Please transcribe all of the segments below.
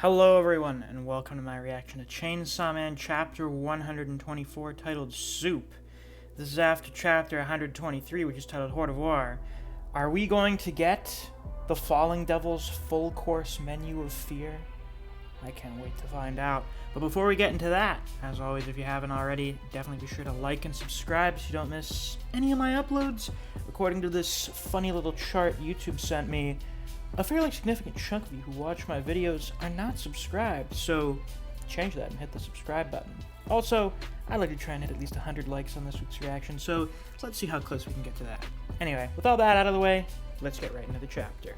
Hello everyone, and welcome to my reaction to Chainsaw Man Chapter 124, titled Soup. This is after Chapter 123, which is titled Horde of War. Are we going to get the Falling Devil's full course menu of fear? I can't wait to find out. But before we get into that, as always, if you haven't already, definitely be sure to like and subscribe so you don't miss any of my uploads. According to this funny little chart YouTube sent me, a fairly significant chunk of you who watch my videos are not subscribed, so change that and hit the subscribe button. Also, I'd like to try and hit at least 100 likes on this week's reaction, so let's see how close we can get to that. Anyway, with all that out of the way, let's get right into the chapter.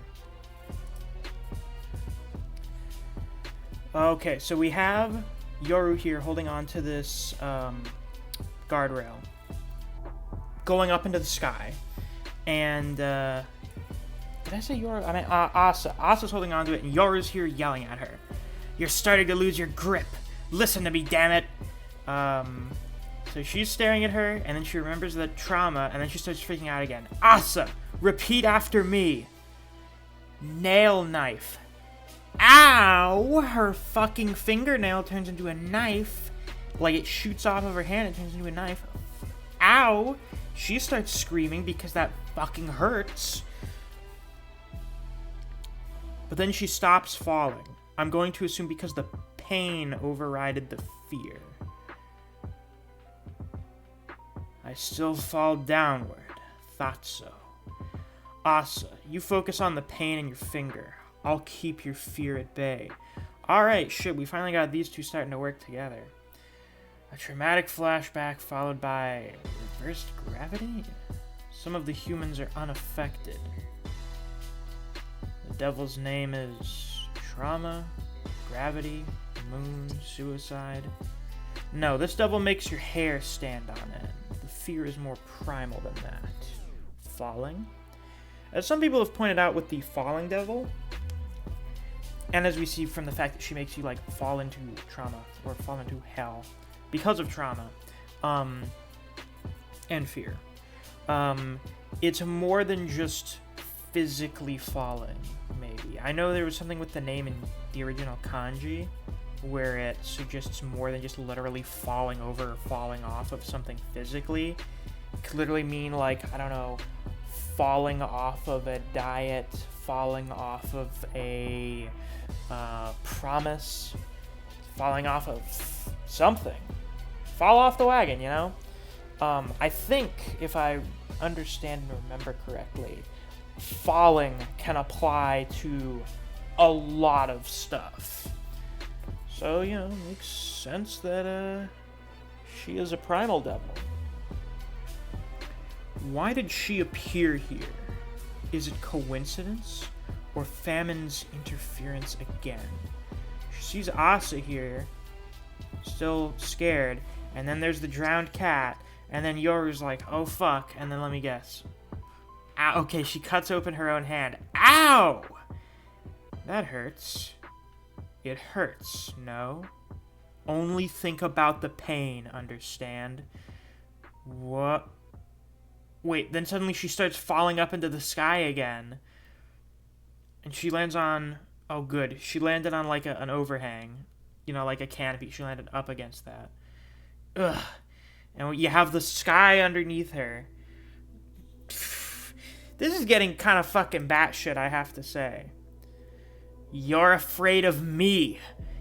Okay, so we have Yoru here holding on to this guardrail, going up into the sky, and did I say Yoru? I mean, Asa. Asa's holding onto it, and Yoru's here yelling at her. You're starting to lose your grip. Listen to me, damn it. So she's staring at her, and then she remembers the trauma, and then she starts freaking out again. Asa, repeat after me. Nail knife. Ow! Her fucking fingernail turns into a knife. Like, it shoots off of her hand, it turns into a knife. Ow! She starts screaming because that fucking hurts. But then she stops falling. I'm going to assume because the pain overrided the fear. I still fall downward. Thought so. Asa, you focus on the pain in your finger. I'll keep your fear at bay. Alright, shit, we finally got these two starting to work together. A traumatic flashback followed by reversed gravity? Some of the humans are unaffected. The devil's name is trauma, gravity, moon, suicide. No, this devil makes your hair stand on end. The fear is more primal than that. Falling? As some people have pointed out with the falling devil, and as we see from the fact that she makes you, like, fall into trauma, or fall into hell, because of trauma, and fear. It's more than just physically falling, maybe. I know there was something with the name in the original kanji, where it suggests more than just literally falling over or falling off of something physically. It could literally mean, like, I don't know, falling off of a diet, falling off of a promise, falling off of something. Fall off the wagon, you know? I think, if I understand and remember correctly, falling can apply to a lot of stuff. So, you know, it makes sense that she is a primal devil. Why did she appear here? Is it coincidence or Famine's interference again? She sees Asa here, still scared, and then there's the drowned cat, and then Yoru's like, oh fuck, and then let me guess. Ow, okay, she cuts open her own hand. Ow! That hurts. It hurts, no? Only think about the pain, understand? What? Wait, then suddenly she starts falling up into the sky again. And she lands on... Oh, good. She landed on, like, an overhang. You know, like a canopy. She landed up against that. Ugh. And you have the sky underneath her. This is getting kind of fucking batshit, I have to say. You're afraid of me.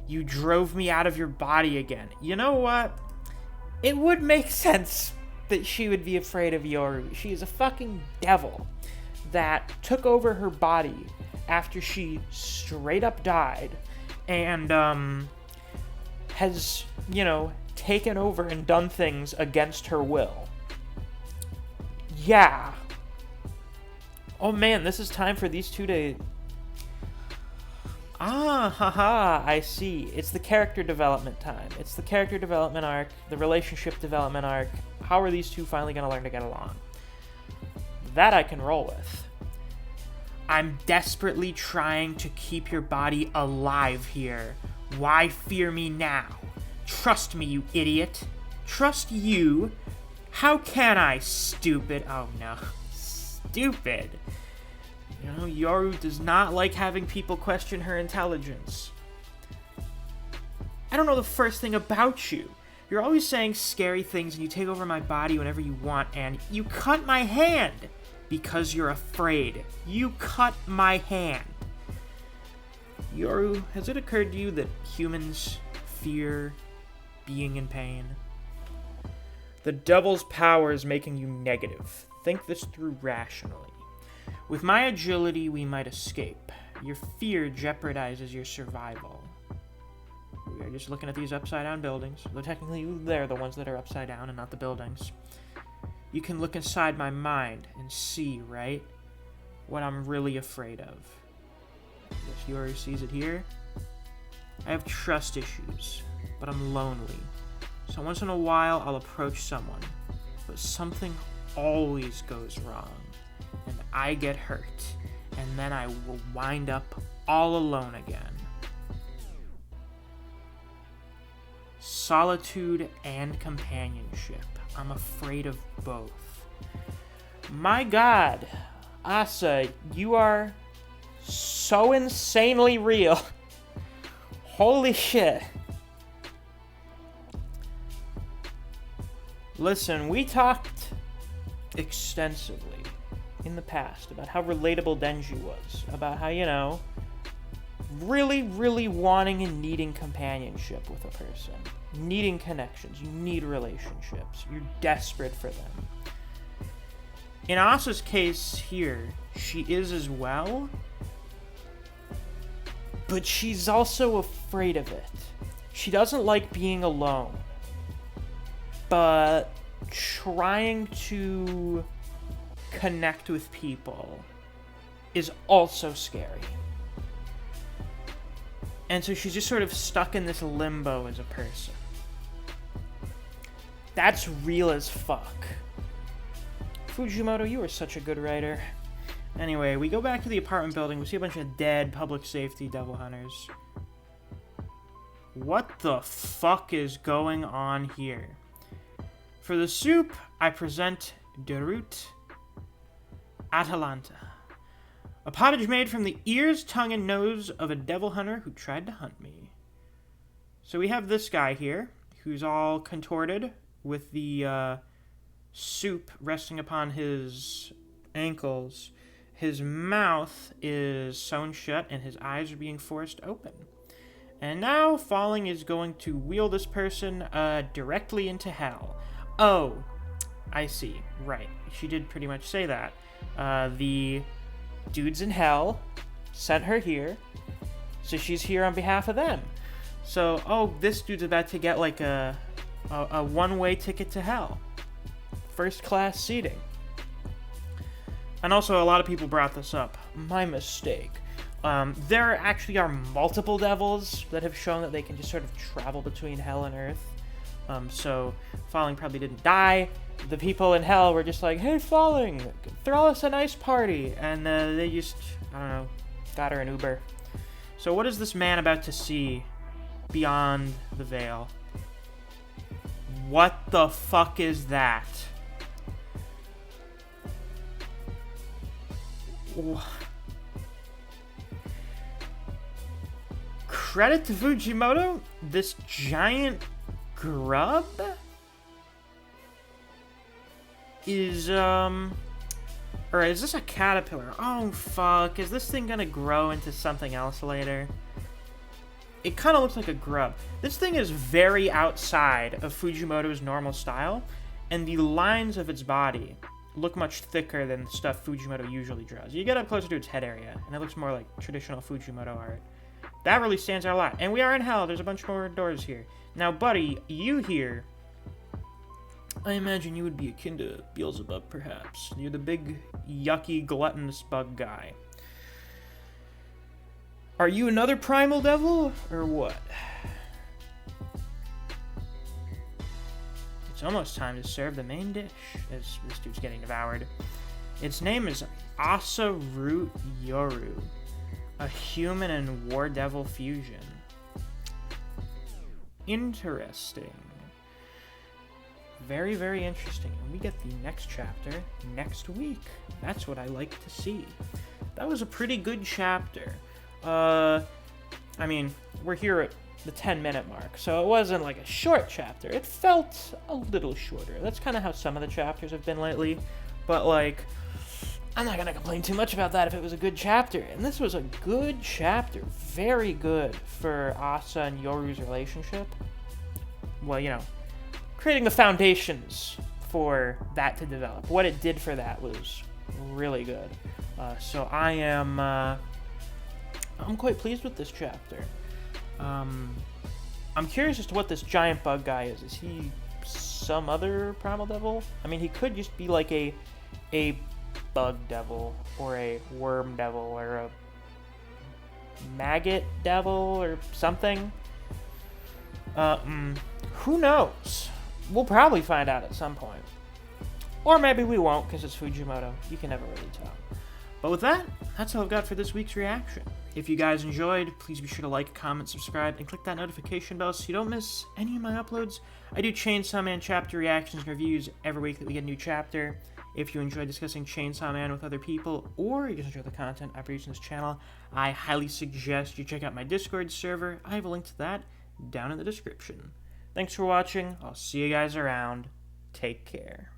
You drove me out of your body again. You know what? It would make sense that she would be afraid of Yoru. She is a fucking devil that took over her body after she straight up died and has, you know, taken over and done things against her will. Yeah. Oh man, this is time for these two to... Ah, haha, I see. It's the character development time. It's the character development arc, the relationship development arc. How are these two finally going to learn to get along? That I can roll with. I'm desperately trying to keep your body alive here. Why fear me now? Trust me, you idiot. Trust you? How can I, stupid? Oh no. Stupid. You know, Yoru does not like having people question her intelligence. I don't know the first thing about you. You're always saying scary things and you take over my body whenever you want, and you cut my hand because you're afraid. You cut my hand. Yoru, has it occurred to you that humans fear being in pain? The devil's power is making you negative. Think this through rationally. With my agility, we might escape. Your fear jeopardizes your survival. We are just looking at these upside-down buildings. Though technically, they're the ones that are upside down and not the buildings. You can look inside my mind and see, right? What I'm really afraid of. Yes, Yoru sees it here. I have trust issues, but I'm lonely. So once in a while, I'll approach someone. But something always goes wrong. And I get hurt. And then I will wind up all alone again. Solitude and companionship. I'm afraid of both. My God, Asa, you are so insanely real. Holy shit. Listen, we talked extensively in the past about how relatable Denji was, about how, you know, really, really wanting and needing companionship with a person, needing connections, you need relationships, you're desperate for them. In Asa's case here, she is as well, but she's also afraid of it. She doesn't like being alone, but trying to connect with people is also scary. And so she's just sort of stuck in this limbo as a person. That's real as fuck. Fujimoto, you are such a good writer. Anyway, we go back to the apartment building. We see a bunch of dead public safety devil hunters. What the fuck is going on here? For the soup, I present Derut Atalanta. A pottage made from the ears, tongue, and nose of a devil hunter who tried to hunt me. So we have this guy here, who's all contorted, with the soup resting upon his ankles. His mouth is sewn shut, and his eyes are being forced open. And now, Falling is going to wheel this person directly into hell. Oh, I see. Right. She did pretty much say that. The dudes in hell sent her here, so she's here on behalf of them. So, oh, this dude's about to get like a one-way ticket to hell. First-class seating. And also, a lot of people brought this up. My mistake. There actually are multiple devils that have shown that they can just sort of travel between hell and earth. So, Falling probably didn't die. The people in hell were just like, hey, Falling, throw us a nice party. And they just, I don't know, got her an Uber. So what is this man about to see beyond the veil? What the fuck is that? Credit to Fujimoto, this giant grub is, or is this a caterpillar? Oh, fuck. Is this thing gonna grow into something else later? It kind of looks like a grub. This thing is very outside of Fujimoto's normal style, and the lines of its body look much thicker than the stuff Fujimoto usually draws. You get up closer to its head area, and it looks more like traditional Fujimoto art. That really stands out a lot. And we are in hell. There's a bunch more doors here. Now, buddy, you here, I imagine you would be akin to Beelzebub, perhaps. You're the big, yucky, gluttonous bug guy. Are you another primal devil, or what? It's almost time to serve the main dish, as this dude's getting devoured. Its name is Asaru Yoru, a human and war devil fusion. Interesting. Very, very interesting. And we get the next chapter next week. That's what I like to see. That was a pretty good chapter. I mean, we're here at the 10-minute mark, so it wasn't like a short chapter. It felt a little shorter. That's kind of how some of the chapters have been lately. But, like, I'm not going to complain too much about that if it was a good chapter. And this was a good chapter. Very good for Asa and Yoru's relationship. Well, you know, creating the foundations for that to develop. What it did for that was really good. So I'm quite pleased with this chapter. I'm curious as to what this giant bug guy is. Is he some other primal devil? I mean, he could just be like a bug devil, or a worm devil, or a maggot devil, or something. Who knows? We'll probably find out at some point. Or maybe we won't, because it's Fujimoto. You can never really tell. But with that, that's all I've got for this week's reaction. If you guys enjoyed, please be sure to like, comment, subscribe, and click that notification bell so you don't miss any of my uploads. I do Chainsaw Man chapter reactions and reviews every week that we get a new chapter. If you enjoy discussing Chainsaw Man with other people, or you just enjoy the content I produce on this channel, I highly suggest you check out my Discord server. I have a link to that down in the description. Thanks for watching. I'll see you guys around. Take care.